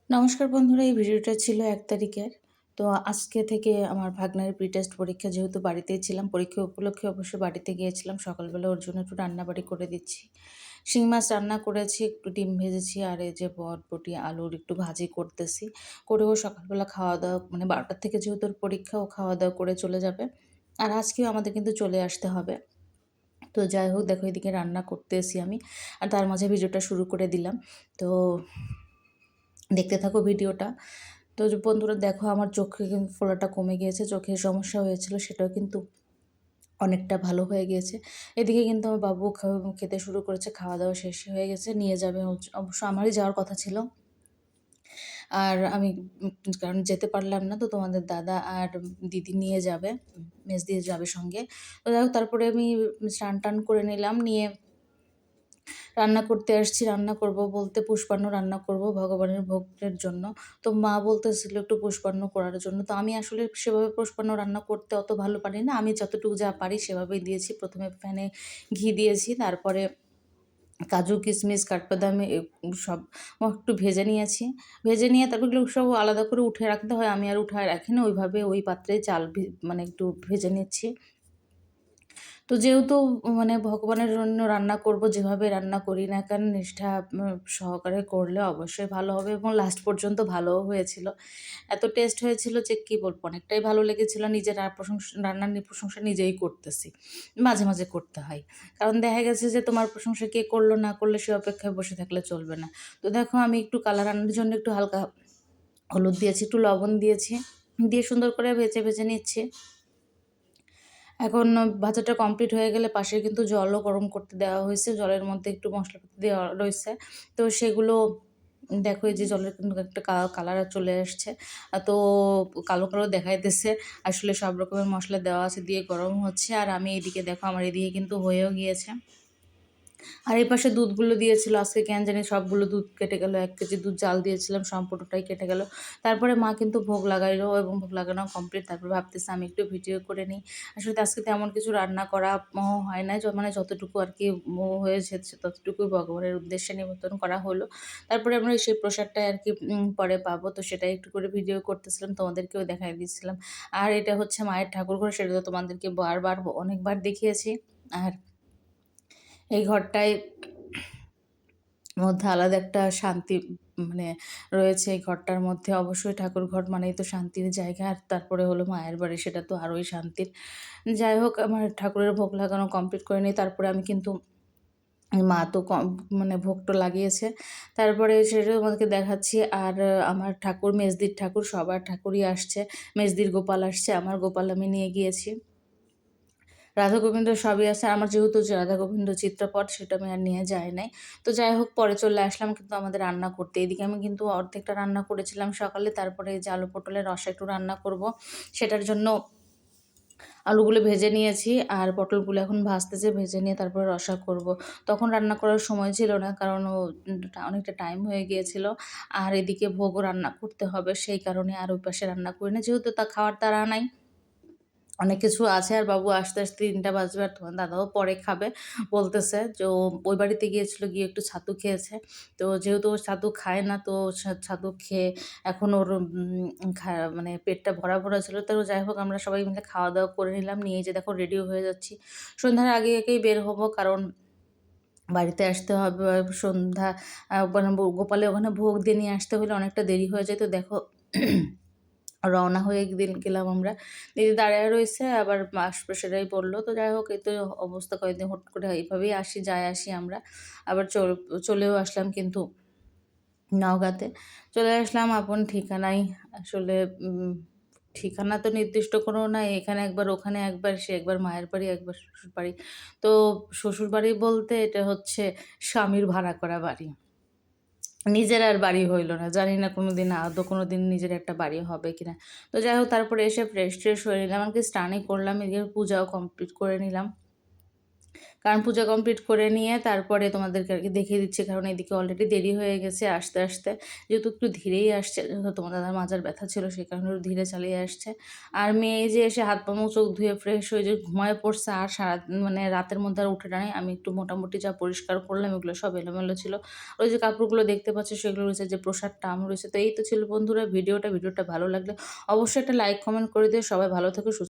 নমস্কার বন্ধুরা, এই ভিডিওটা ছিল ১ তারিখের। তো আজকে থেকে আমার ভাগ্নের প্রি-টেস্ট পরীক্ষা, যেহেতু বাড়িতেই ছিলাম, পরীক্ষা উপলক্ষে অবশ্যই বাড়িতে গিয়েছিলাম। সকালবেলা ওর জন্য একটু রান্নাবাড়ি করে দিচ্ছি। শিং মাছ রান্না করেছি, একটু ডিম ভেজেছি, আর এই যে বরবটি, আলুর একটু ভাজি করতেছি। করে ও সকালবেলা খাওয়া-দাওয়া মানে ১২টার থেকে যেহেতু ওর পরীক্ষা, ও খাওয়া-দাওয়া করে চলে যাবে। আর আজকেও আমাদের কিন্তু চলে আসতে হবে। তো যাই হোক, দেখো এদিকে রান্না করতেছি আমি। আর তার মাঝে ভিডিওটা শুরু করে দিলাম। তো দেখতে থাকো ভিডিওটা। তো যে বন্ধুরা দেখো, আমার চোখে কিন্তু ফোলাটা কমে গিয়েছে, চোখের সমস্যা হয়েছিল সেটাও কিন্তু অনেকটা ভালো হয়ে গিয়েছে। এদিকে কিন্তু আমার বাবু খেতে শুরু করেছে, খাওয়া-দাওয়া শেষ হয়ে গেছে, নিয়ে যাবে অবশ্য আমারই যাওয়ার কথা ছিল। আর আমি কারণ যেতে পারলাম না, তো তোমাদের দাদা আর দিদি নিয়ে যাবে, মেজদি যাবে সঙ্গে। তো যাই হোক, তারপরে আমি স্নান-টান করে নিলাম, নিয়ে রান্না করতে আসছি। রান্না করব বলতে পুষ্পান্ন রান্না করব ভগবানের ভোগের জন্য। তো মা বলতেছিল একটু পুষ্পান্ন করার জন্য। তো আমি আসলে সেভাবে পুষ্পান্ন রান্না করতে অত ভালো পারি না। আমি যতটুকু যা পারি সেভাবেই দিয়েছি। ১ম এ প্যানে ঘি দিয়েছি, তারপরে কাজু, কিশমিশ, কাঠবাদাম সব একটু ভেজে নিয়েছি। ভেজে নিয়ে তারপর এগুলো সব আলাদা করে উঠে রাখতে হয়। আমি আর উঠায় রাখি না। ওইভাবে ওই পাত্রে চাল মানে একটু ভেজে নিচ্ছি। তো যেহেতু মানে ভগবানের জন্য রান্না করব, যেভাবে রান্না করি না কেন নিষ্ঠা সহকারে করলে অবশ্যই ভালো হবে, এবং লাস্ট পর্যন্ত ভালোও হয়েছিল। এত টেস্ট হয়েছিল যে কী বলবো, অনেকটাই ভালো লেগেছিল। নিজের রান্নার প্রশংসা নিজেই করতেছি। মাঝে, মাঝে করতে হয়। কারণ দেখা গেছে যে তোমার প্রশংসা কে করলো না করলে সে অপেক্ষায় বসে থাকলে চলবে না। তো দেখো, আমি একটু কালার আনার জন্য একটু হালকা হলুদ দিয়েছি, একটু লবণ দিয়েছি। দিয়ে সুন্দর করে ভেজে, ভেজে নিচ্ছি। এখন ভাজাটা কমপ্লিট হয়ে গেলে পাশে কিন্তু জলও গরম করতে দেওয়া হয়েছে। জলের মধ্যে একটু মশলাপাতি দেওয়া রয়েছে। তো সেগুলো দেখো, এই যে জলের কিন্তু একটা কালার চলে আসছে। তো কালো, কালো দেখাইতেছে। আসলে সব রকমের মশলা দেওয়া আছে, দিয়ে গরম হচ্ছে। আর আমি এদিকে দেখো, আমার এদিকে কিন্তু হয়েও গিয়েছে। আর এই পাশে দুধগুলো দিয়েছিল, আজকে কেন জানি সবগুলো দুধ কেটে গেল। ১ কেজি দুধ জাল দিয়েছিলাম, সম্পূর্ণটাই কেটে গেল। তারপরে মা কিন্তু ভোগ লাগাইলো, এবং ভোগ লাগানো কমপ্লিট। তারপর ভাবতেছি আমি একটু ভিডিও করে নিই। আসলে আজকে তেমন কিছু রান্না করা হয় নাই। মানে যতটুকু আর কি হয়েছে ততটুকুই ভগবানের উদ্দেশ্যে নিবেদন করা হলো। তারপরে আমরা সেই প্রসাদটাই আর কি পরে পাবো। তো সেটাই একটু করে ভিডিও করতেছিলাম, তোমাদেরকেও দেখাই দিচ্ছিলাম। আর এটা হচ্ছে মায়ের ঠাকুরঘর, সেটা তো তোমাদেরকে বারবার অনেকবার দেখিয়েছি। আর এই ঘরটায় মধ্যে আলাদা একটা শান্তি মানে রয়েছে। এই ঘরটার মধ্যে অবশ্যই ঠাকুর ঘর মানেই তো শান্তির জায়গা। আর তারপরে হলো মায়ের বাড়ি, সেটা তো আরোই শান্তির। যাই হোক, আমার ঠাকুরের ভোগ লাগানো কমপ্লিট করে নিই। তারপরে আমি কিন্তু মা তো মানে ভোগটা লাগিয়েছে। তারপরে সেটাও তোমাদেরকে দেখাচ্ছি। আর আমার ঠাকুর, মেজদির ঠাকুর, সবার ঠাকুরই আসছে। মেজদির গোপাল আসছে, আমার গোপাল আমি নিয়ে গিয়েছি। রাধা গোবিন্দ সবই আছে। আমার যেহেতু যে রাধা গোবিন্দ চিত্রপট, সেটা আমি আর নিয়ে যাই নাই। তো যাই হোক, পরে চলে আসলাম কিন্তু আমাদের রান্না করতে। এদিকে আমি কিন্তু অর্ধেকটা রান্না করেছিলাম সকালে। তারপরে এই যে আলু পটলের রসা একটু রান্না করব। সেটার জন্য আলুগুলো ভেজে নিয়েছি, আর পটলগুলো এখন ভাজতেছে, ভেজে নিয়ে তারপরে রসা করব। তখন রান্না করার সময় ছিল না, কারণ অনেকটা টাইম হয়ে গিয়েছিল। আর এদিকে ভোগও রান্না করতে হবে, সেই কারণে আর ওই পাশে রান্না করি না। যেহেতু খাওয়ার তাড়া নাই, অনেক কিছু আছে। আর বাবু আসতে, আসতে ৩টা বাজবে। আর তোমার দাদাও পরে খাবে বলতেছে। যে ও ওই বাড়িতে গিয়েছিল, গিয়ে একটু ছাতু খেয়েছে। তো যেহেতু ও ছাতু খায় না, তো ছাতু খেয়ে এখন ওর মানে পেটটা ভরা, ভরা ছিল। তো যাই হোক, আমরা সবাই মিলে খাওয়া-দাওয়া করে নিলাম। নিয়ে যে দেখো রেডিও হয়ে যাচ্ছি। সন্ধ্যার আগে, আগেই বের হবো, কারণ বাড়িতে আসতে হবে। সন্ধ্যা মানে গোপালের ওখানে ভোগ দিয়ে নিয়ে আসতে হলে অনেকটা দেরি হয়ে যায়। তো দেখো, রওনা হয়ে গেলাম আমরা। দিদি দাঁড়ায় রয়েছে, আবার আশপাশেরাই বললো। তো যাই হোক, এই তো অবস্থা। কয়েকদিন হুট করে এইভাবেই আসি আমরা। আবার চলেও আসলাম কিন্তু নওগাঁতে। চলে আসলাম আপন ঠিকানায়। আসলে ঠিকানা তো নির্দিষ্ট কোনো নাই। এখানে একবার, ওখানে একবার, সে একবার মায়ের বাড়ি, একবার শ্বশুরবাড়ি। তো শ্বশুরবাড়ি বলতে এটা হচ্ছে স্বামীর ভাড়া করা বাড়ি। নিজের আর বাড়ি হইল না। জানি না কোনোদিন আদৌ কোনোদিন নিজের একটা বাড়ি হবে কিনা। তো যাই হোক, তারপরে এসে ফ্রেশ ট্রেশ হয়ে নিলাম। এমনকি স্নানই করলাম। এদিকে পূজাও কমপ্লিট করে নিলাম। কারণ পূজা কমপ্লিট করে নিয়ে তারপরে তোমাদেরকে আর কি দেখিয়ে দিচ্ছি, কারণ এদিকে অলরেডি দেরি হয়ে গেছে আসতে আসতে, যেহেতু একটু ধীরেই আসছে, যেহেতু তোমার দাদার মাজার ব্যথা ছিল সেই কারণে একটু ধীরে চালিয়ে আসছে। আর মেয়ে যে এসে হাত পা মুখ চোখ ধুয়ে ফ্রেশ হয়ে যে ঘুমায় পড়ছে, আর সারা মানে রাতের মধ্যে আর উঠে নাই। আমি একটু মোটামুটি যা পরিষ্কার করলাম এগুলো সব এলোমেলো ছিল। ওই যে কাপড়গুলো দেখতে পাচ্ছ সেগুলো রয়েছে, যে প্রসাদটা আম রয়েছে। তো এই তো ছিল বন্ধুরা ভিডিওটা ভালো লাগলে অবশ্যই একটা লাইক কমেন্ট করে দিও। সবাই ভালো থেকো, সুস্থ